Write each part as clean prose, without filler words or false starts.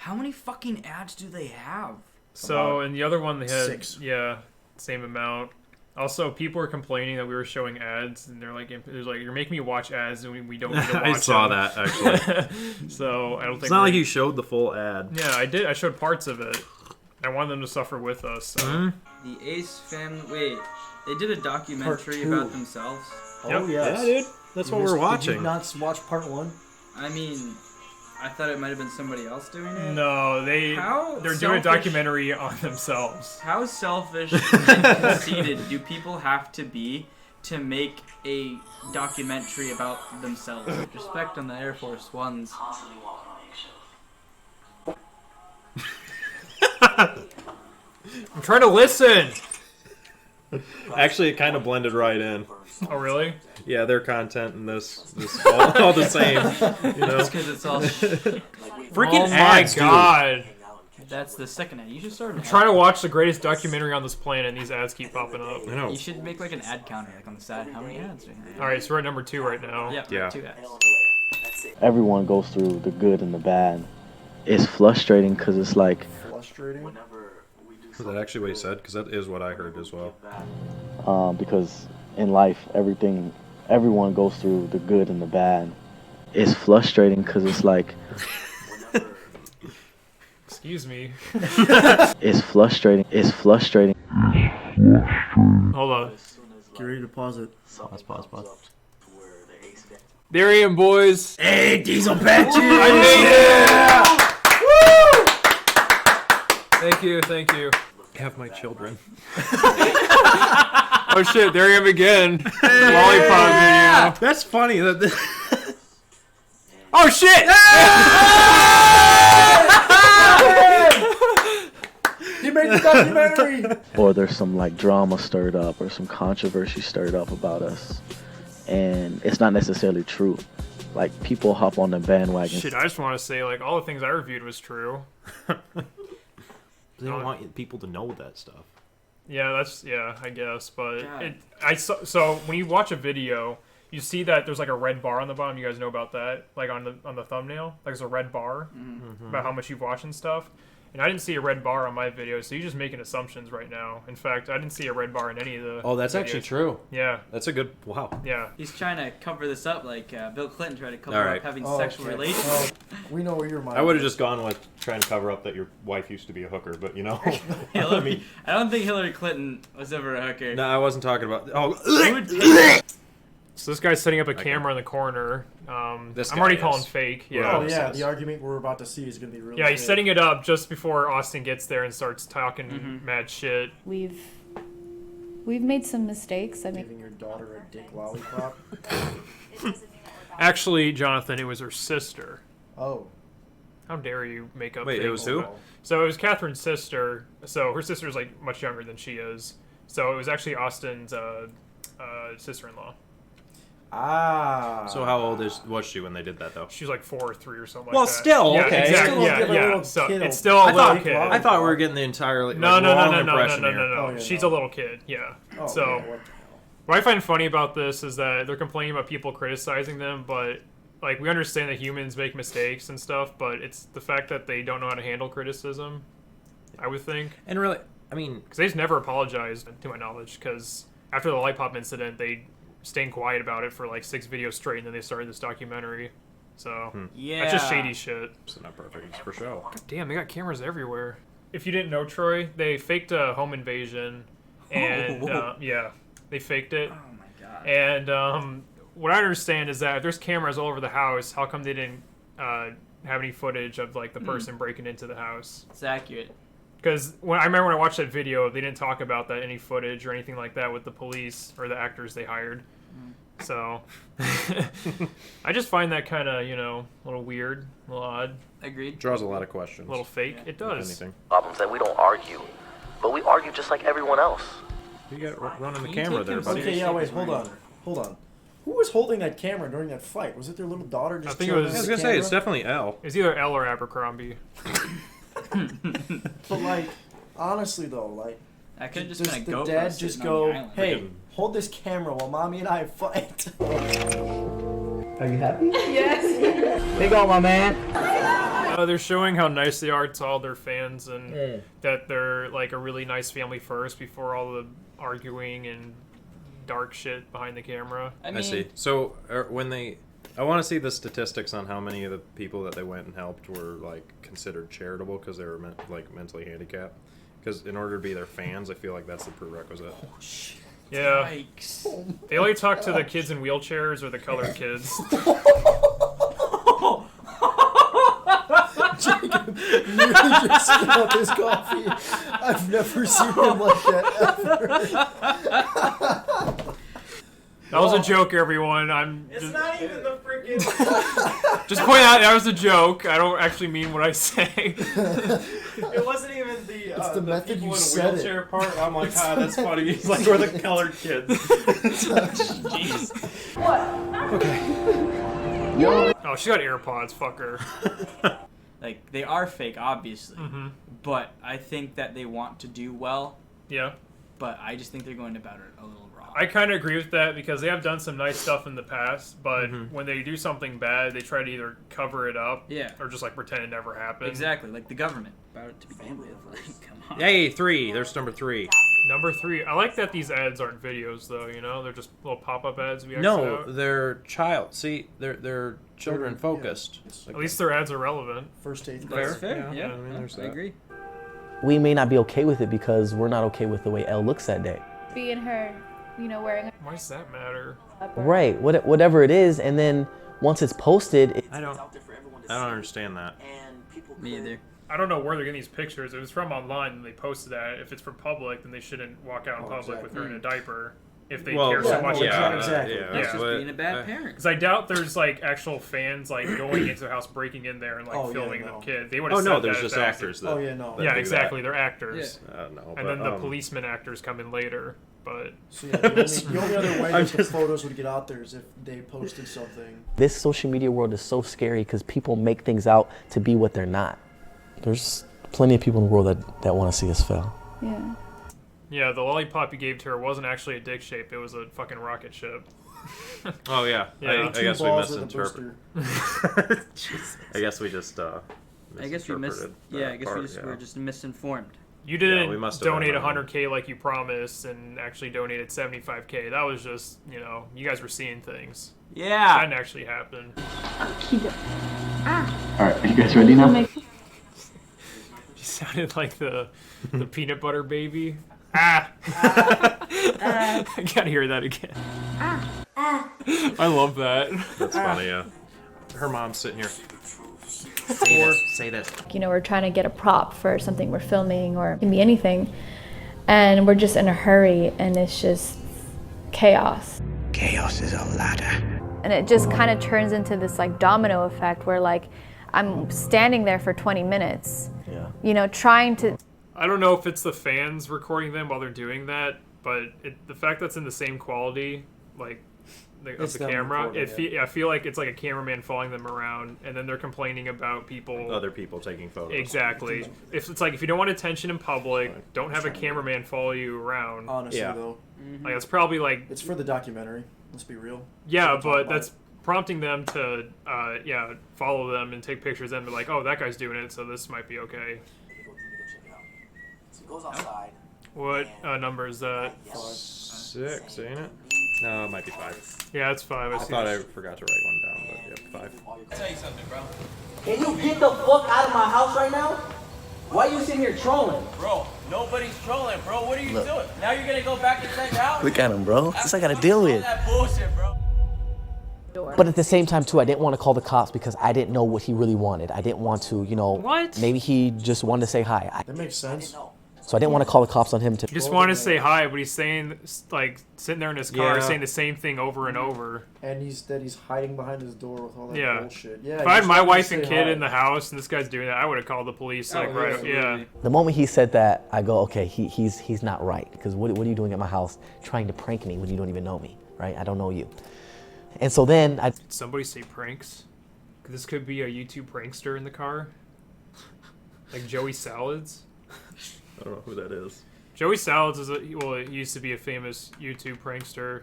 How many fucking ads do they have? So, and the other one they had 6. Yeah, same amount. Also, people were complaining that we were showing ads, and they're like, "You're making me watch ads, and we don't need to watch I saw them." that actually. So I don't think it's not like you showed the full ad. Yeah, I did. I showed parts of it. I wanted them to suffer with us. So. The Ace family. Wait, they did a documentary about themselves. Oh yes. Yeah, dude. That's what we're watching. Did you not watch part 1? I mean, I thought it might have been somebody else doing it. No, they're doing a documentary on themselves. How selfish and conceited do people have to be to make a documentary about themselves? Respect on the Air Force Ones. I'm trying to listen. Actually, it kind of blended right in. Oh, really? Yeah, their content and this all the same. You know? Just because it's all freaking oh ads, my god. Dude. That's the second ad. You should start. I'm trying to watch the greatest documentary on this planet, and these ads keep popping up. I know. You should make like an ad counter, like on the side. How many ads? All right, so we're at number 2 right now. Yeah. 2 ads. Everyone goes through the good and the bad. It's frustrating because it's like. Frustrating. Is that actually what he said? Because that is what I heard as well. Because in life, everyone goes through the good and the bad. It's frustrating because it's like. Excuse me. It's frustrating. It's frustrating. Hold on. Get ready to pause it. Pause. There he am, boys. Hey, Diesel Patches! I made it! Woo! Thank you. Have my children. Oh shit, there I am again. Lollipop video. That's funny. Oh shit! He made the documentary! Or there's some like drama stirred up or some controversy stirred up about us. And it's not necessarily true. Like, people hop on the bandwagon. Shit, I just want to say, like, all the things I reviewed was true. They don't want people to know that stuff. Yeah, I guess, but so when you watch a video, you see that there's like a red bar on the bottom. You guys know about that? Like on the thumbnail, like there's a red bar about how much you've watched and stuff. And I didn't see a red bar on my video, so you're just making assumptions right now. In fact, I didn't see a red bar in any of the. Oh, that's videos. actually true. Yeah. That's a good. Wow. Yeah. He's trying to cover this up like Bill Clinton tried to cover up having sexual relations. Oh, we know where your mind I would have just gone with trying to cover up that your wife used to be a hooker, but you know. I don't think Hillary Clinton was ever a hooker. No, I wasn't talking about. Oh. So this guy's setting up a camera in the corner. I'm already calling fake. Yeah. Oh yeah, the argument we're about to see is going to be really. Yeah, he's good. setting it up just before Austin gets there and starts talking mad shit. We've made some mistakes. I mean, Giving your daughter a dick lollipop. Actually, Jonathan, it was her sister. Oh. How dare you make up? Wait, it was who? So it was Catherine's sister. So her sister's like much younger than she is. So it was actually Austin's sister-in-law. Ah. So how old was she when they did that though? She was like 4 or 3 or something. Well, like that. still yeah, okay. Exactly. Still Yeah, give a yeah. little So kid it's a- still a little kid. I thought we were getting the entirely No. impression here. Oh, yeah, She's no. a little kid. Yeah. Oh, So yeah, what the hell? what I find funny about this is that they're complaining about people criticizing them, but like we understand that humans make mistakes and stuff, but it's the fact that they don't know how to handle criticism. I would think. And really, I mean, because they just never apologized, to my knowledge. Because after the lollipop incident, they stayed quiet about it for like 6 videos straight, and then they started this documentary. So that's just shady shit. it's not perfect. It's for show. God damn, they got cameras everywhere. If you didn't know, Troy, they faked a home invasion, and yeah, they faked it. Oh my god. And what I understand is that if there's cameras all over the house, how come they didn't have any footage of like the person breaking into the house? It's accurate. Because I remember when I watched that video, they didn't talk about that, any footage or anything like that with the police or the actors they hired. So I just find that kind of, a little weird, a little odd. Agreed. Draws a lot of questions. A little fake. Yeah. It does. Anything. Problems that we don't argue, but we argue just like everyone else. You got running the Can you camera take there, him buddy. Okay, yeah, wait, hold on. Who was holding that camera during that fight? Was it their little daughter just I think it chilling was- with I was the gonna say it's camera? definitely L. It's either L or Abercrombie. But like, honestly though, like, I could have just does been a the GoPro dad sitting just on go, the island. hey, hold this camera while mommy and I fight? Are you happy? Yes. Big on my man. They're showing how nice they are to all their fans and that they're like a really nice family first before all the arguing and dark shit behind the camera. I see. So I want to see the statistics on how many of the people that they went and helped were like considered charitable because they were mentally handicapped. Because in order to be their fans, I feel like that's the prerequisite. Oh shit. Yeah. Yikes. They only talk to the kids in wheelchairs or the colored kids. Jacob nearly just spit out his coffee. I've never seen him like that ever. That was a joke, everyone. It's not even the freaking. Just point out that was a joke. I don't actually mean what I say. It wasn't even the. It's the method People you in a said wheelchair it. part. I'm like, that's funny. He's like, we're the colored kids. Jeez. Oh, she got AirPods. Fuck her. Like they are fake, obviously, but I think that they want to do well. Yeah. But I just think they're going about it a little wrong. I kind of agree with that because they have done some nice stuff in the past, but when they do something bad, they try to either cover it up or just like pretend it never happened. Exactly, like the government. About it to begin with. Like, come on. Yay, 3. There's number 3. Number 3. I like that these ads aren't videos though. You know, they're just little pop-up ads. We exit No, out. they're child. See, they're children focused. At least their ads are relevant. First to 8th That's grade. fair. Yeah, I mean, there's I that. agree. We may not be okay with it because we're not okay with the way Elle looks that day. Being her, wearing Why does that matter? Right, whatever it is, and then once it's posted, I don't understand that. Me either. I don't know where they're getting these pictures. If it's from online and they posted that, if it's for public, then they shouldn't walk out in public with her in a diaper. If they care so much about it. Exactly. That's just being a bad parent. Because I doubt there's like actual fans like going into the house, breaking in there and like filming them kids. They would have Oh said no, there's that just if that actors. was- That, yeah, do exactly. That. They're actors. No, and then the policeman actors come in later. But So yeah, the only other way that the photos would get out there is if they posted something. this social media world is so scary because people make things out to be what they're not. There's plenty of people in the world that want to see us fail. Yeah. yeah, the lollipop you gave to her wasn't actually a dick shape. It was a fucking rocket ship. Oh yeah, Yeah. I guess we balls with a misinterpreted. I guess we just I guess we missed. misinterpreted Yeah, that I guess part, we were just misinformed. You didn't we must have donate been, 100K like you promised and actually donated 75K. That was just, you guys were seeing things. That Yeah. didn't actually happen. Alright, are you guys ready now? You sounded like the peanut butter baby. I gotta hear that again. I love that. That's funny. Yeah. Her mom's sitting here. Say this. We're trying to get a prop for something we're filming or it can be anything. And we're just in a hurry and it's just chaos. Chaos is a ladder. And it just kind of turns into this like domino effect where like I'm standing there for 20 minutes, trying to. I don't know if it's the fans recording them while they're doing that, but the fact that's in the same quality, like, of the camera, I feel like it's like a cameraman following them around, and then they're complaining about Other people taking photos. Exactly. If you don't want attention in public, don't have a cameraman follow you around. Honestly, though. Like, it's probably like... It's for the documentary. Let's be real. Yeah, but that's prompting them to, follow them and take pictures and be like, oh, that guy's doing it, so this might be okay. So he goes outside. What number is that? 6, ain't it? No, it might be 5. Yeah, it's 5. I thought I forgot to write one down, but yep, 5. I'll tell you something, bro. Can you get the fuck out of my house right now? Why are you sitting here trolling? Bro, nobody's trolling, bro. What are you doing? Now you're gonna go back inside your house? Look at him, bro. That's what I gotta deal with. That bullshit, bro. But at the same time, too, I didn't want to call the cops because I didn't know what he really wanted. I didn't want to, What? maybe he just wanted to say hi. That makes sense. So I didn't want to call the cops on him to. He just wanted to say hi, but he's saying, like, sitting there in his car, Yeah. saying the same thing over and over. And he's hiding behind his door with all that Yeah. bullshit. Yeah. If I had my wife and kid in the house and this guy's doing that, I would have called the police. Like, right? Yeah. The moment he said that, I go, okay, he's not right. Because what are you doing at my house trying to prank me when you don't even know me, right? I don't know you. And so then Did somebody say pranks? This could be a YouTube prankster in the car. Like Joey Salads. I don't know who that is. Joey Salads he used to be a famous YouTube prankster.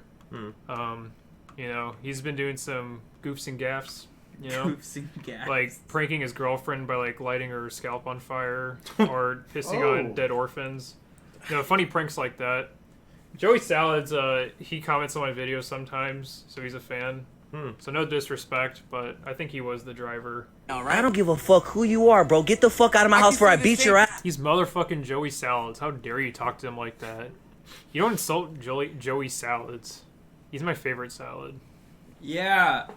He's been doing some goofs and gaffs You know, Goofs and gags. like pranking his girlfriend by like lighting her scalp on fire or pissing on dead orphans. You know, funny pranks like that. Joey Salads, he comments on my videos sometimes, so he's a fan. So no disrespect, but I think he was the driver. I don't give a fuck who you are, bro. Get the fuck out of my house before I beat your ass. He's motherfucking Joey Salads. How dare you talk to him like that? You don't insult Joey Salads. He's my favorite salad. Yeah.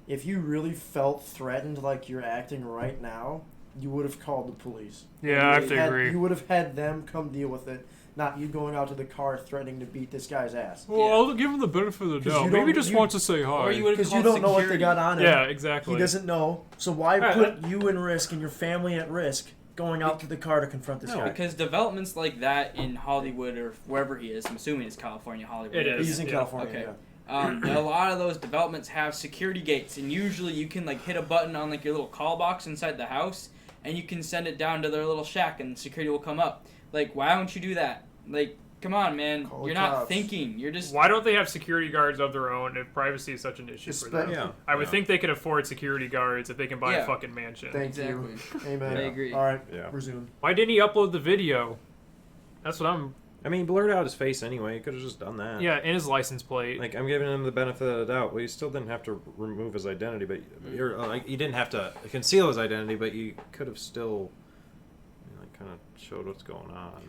If you really felt threatened like you're acting right now, you would have called the police. Yeah, I have to agree. You would have had them come deal with it. Not you going out to the car threatening to beat this guy's ass. Well, I'll give him the benefit of the doubt. Maybe he just wants to say hi. Because you don't know what they got on him. Yeah, exactly. He doesn't know. So why put you in risk and your family at risk going out to the car to confront this guy? Because developments like that in Hollywood or wherever he is, I'm assuming it's California, Hollywood. It is. He's in California, okay. yeah. A lot of those developments have security gates, and usually you can like hit a button on like your little call box inside the house, and you can send it down to their little shack, and security will come up. Like, why don't you do that? Like, come on, man. You're not thinking. You're just... Why don't they have security guards of their own if privacy is such an issue for them? Yeah. I would think they could afford security guards if they can buy a fucking mansion. Thank you. Amen. I agree. All right, resume. Why didn't he upload the video? That's what I'm... I mean, he blurred out his face anyway. He could have just done that. Yeah, and his license plate. Like, I'm giving him the benefit of the doubt. Well, you still didn't have to remove his identity, but you didn't have to conceal his identity, but you could have still, kind of showed what's going on.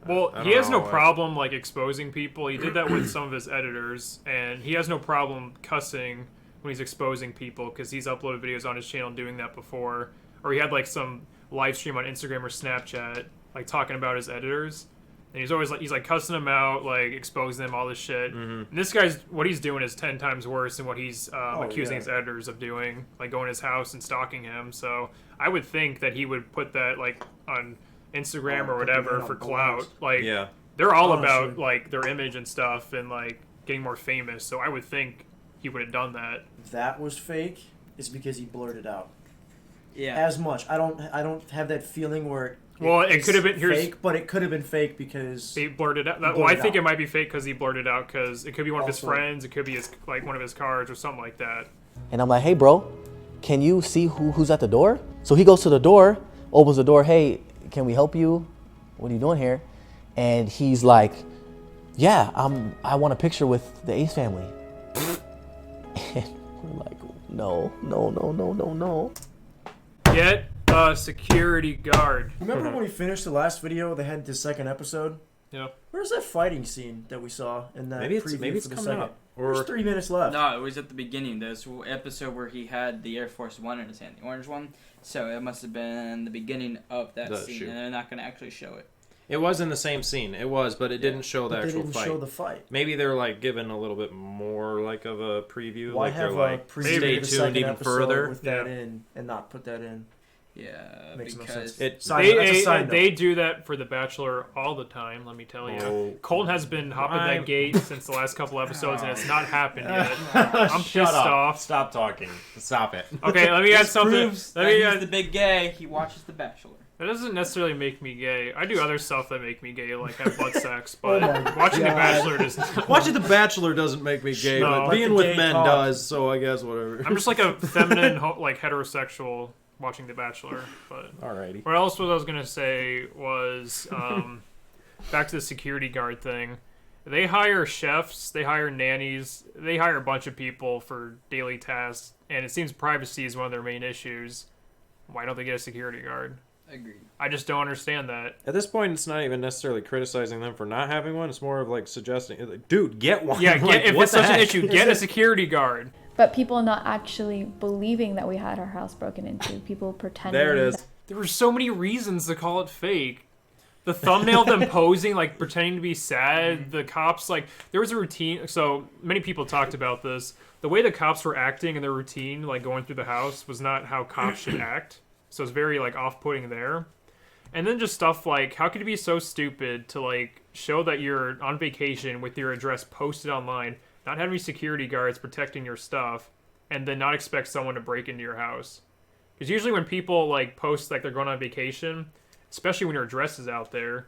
Well, he has no problem, like, exposing people. He did that with some of his editors, and he has no problem cussing when he's exposing people, because he's uploaded videos on his channel doing that before. Or he had, like, some live stream on Instagram or Snapchat, like, talking about his editors. And he's always, like, cussing them out, like, exposing them, all this shit. And this guy's, what he's doing is 10 times worse than what he's accusing his editors of doing, like, going to his house and stalking him. So I would think that he would put that, like, on Instagram or whatever for clout. Like, they're all about like their image and stuff and like getting more famous. So I would think he would have done that. If that was fake, it's because he blurted out. Yeah. As much. I don't have that feeling where it could have been fake, but it could have been fake because he blurted out. Well, I think it might be fake because he blurted out because it could be one of his friends. It could be his like one of his cards or something like that. And I'm like, hey, bro, can you see who's at the door? So he goes to the door, opens the door. Hey, can we help you? What are you doing here? And he's like, yeah, I want a picture with the Ace family. And we're like, no. Get a security guard. Remember when we finished the last video, they had the second episode? Yeah. Where's that fighting scene that we saw in that preview maybe it's for the coming second? up. There's 3 minutes left. No, it was at the beginning. This episode where he had the Air Force One in his hand, the orange one. So it must have been the beginning of that scene, and they're not going to actually show it. It was in the same scene. It was, but it didn't show the actual fight. They didn't show the fight. Maybe they're like giving a little bit more like of a preview. Why like have they're a like preview stay of the tuned second even episode further with that in and not put that in? Yeah, Makes no because sense. They do that for The Bachelor all the time, let me tell you. Colton has been hopping that gate since the last couple episodes, and it's not happened yet. I'm pissed off. Stop talking. Stop it. Okay, let me add something. He's the big gay. He watches The Bachelor. That doesn't necessarily make me gay. I do other stuff that make me gay, like have butt sex, but watching The Bachelor doesn't. Watching The Bachelor doesn't make me gay, but being with men does, so I guess whatever. I'm just like a feminine, like heterosexual watching The Bachelor, but alrighty. What else was I was gonna say was back to the security guard thing. They hire chefs, they hire nannies, they hire a bunch of people for daily tasks, and it seems privacy is one of their main issues. Why don't they get a security guard? Agreed. I just don't understand that. At this point, it's not even necessarily criticizing them for not having one. It's more of like suggesting, like, dude, get one. Yeah, like, if it's such an issue, get a security guard. But people not actually believing that we had our house broken into. People pretending. There it is. There were so many reasons to call it fake. The thumbnail of them posing, like pretending to be sad. The cops, like, there was a routine. So many people talked about this. The way the cops were acting in their routine, like going through the house, was not how cops should act. So it's very, like, off-putting there. And then just stuff like, how could you be so stupid to, like, show that you're on vacation with your address posted online, not having security guards protecting your stuff, and then not expect someone to break into your house? Because usually when people, like, post, like, they're going on vacation, especially when your address is out there,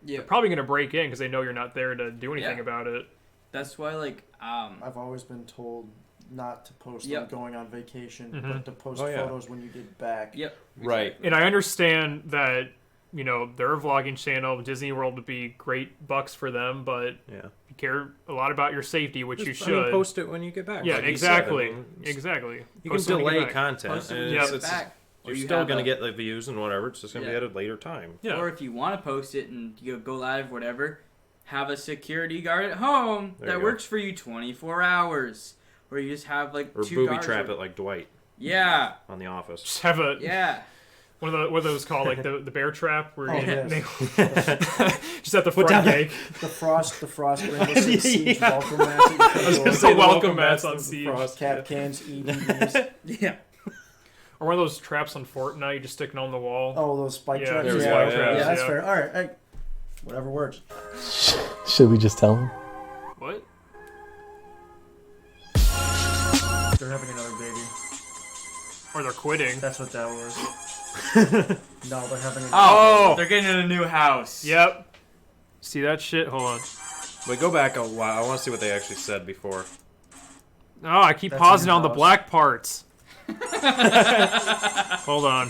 they're probably going to break in because they know you're not there to do anything about it. That's why, like, I've always been told not to post Yep. on going on vacation, Mhm. but to post Oh, yeah. photos when you get back. Yep. Right. And I understand that, you know, their vlogging channel, Disney World, would be great bucks for them, but Yeah. you care a lot lot about your safety, which you I should. mean, post it when you get back. Yeah, like you said. exactly. I mean, Exactly. You Post it can when you delay get back. content. Post it when and you Yep. get back. Or You're you still have going to a- get the views and whatever. It's just going to Yeah. be at a later time. Yeah. Or if you want to post it and you go live, whatever, have a security guard at home There that you go. works for you 24 hours. Or you just have like Or 2 booby guards trap or- it like Dwight Yeah. on The Office. Just have a Yeah. one of the what are those called, like the bear trap where Oh, you yes. just at the front gate. The frost Rainbow Six Siege Yeah. welcome mat. that you I was can gonna go say with. welcome mats on Siege. Frost. Cap cans, EDs. Yeah. Or one of those traps on Fortnite, you just stick it on the wall. Oh, those spike Yeah, traps. there's Yeah, spike yeah, traps, that's yeah. fair. All right, hey, whatever works. Should we just tell him? What? They're having another baby. Or they're quitting. That's what that was. No, they're having. Oh, they're getting in a new house. Yep. See that shit? Hold on. Wait, go back a while. I want to see what they actually said before. Oh, I keep That's pausing your on the house. black parts. Hold on.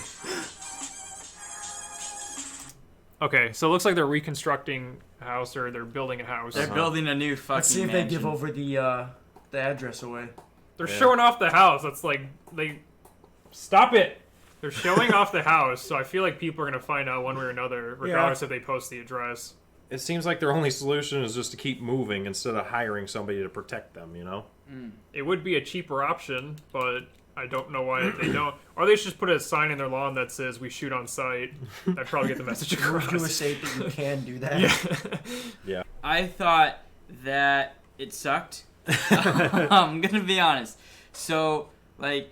Okay, so it looks like they're reconstructing a house, or they're building a house. They're building a new fucking Let's see if mansion. they give over the address away. They're Yeah. showing off the house. That's like they stop it. They're showing off the house, so I feel like people are gonna find out one way or another, regardless if they post the address. It seems like their only solution is just to keep moving instead of hiring somebody to protect them, you know? It would be a cheaper option, but I don't know why they don't. Or they should just put a sign in their lawn that says "We shoot on site." I'd probably get the message Move across. to a state that you can do that. Yeah. Yeah. I thought that it sucked. I'm gonna be honest. So, like,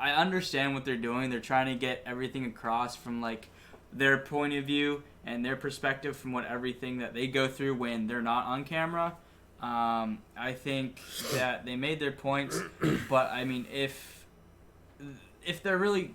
I understand what they're doing. They're trying to get everything across from, like, their point of view and their perspective from what everything that they go through when they're not on camera. I think that they made their points, but I mean, if they're really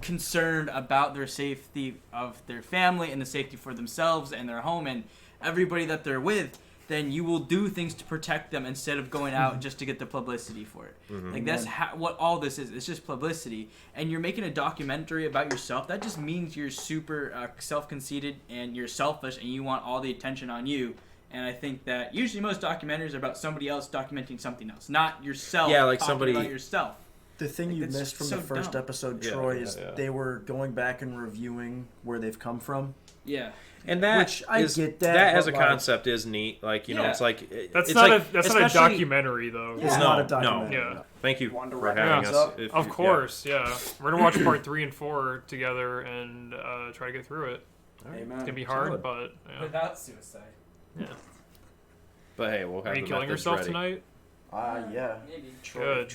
concerned about their safety of their family and the safety for themselves and their home and everybody that they're with, then you will do things to protect them instead of going out just to get the publicity for it. Like, that's what all this is. It's just publicity. And you're making a documentary about yourself. That just means you're super self-conceited and you're selfish and you want all the attention on you. And I think that usually most documentaries are about somebody else documenting something else, not yourself. Yeah, like talking somebody- about yourself. The thing Like, you that's missed from so the first dumb. episode, Yeah, Troy, yeah, is yeah. they were going back and reviewing where they've come from. Yeah. And that Which I is- get that, as but, a like- concept is neat. Like, you know, Yeah. it's like That's it's not like, a not a especially- documentary though. It's No, not a no. documentary. Yeah. no. Thank you Wanted to for wrap having things us. up. If Of you- course, yeah. We're gonna watch part 3 and 4 together and try to get through it. Amen. It's gonna be hard, Solid. but yeah. Without suicide. But hey, we'll have Are you the killing methods yourself ready. tonight? Yeah. Maybe. Troy. Good.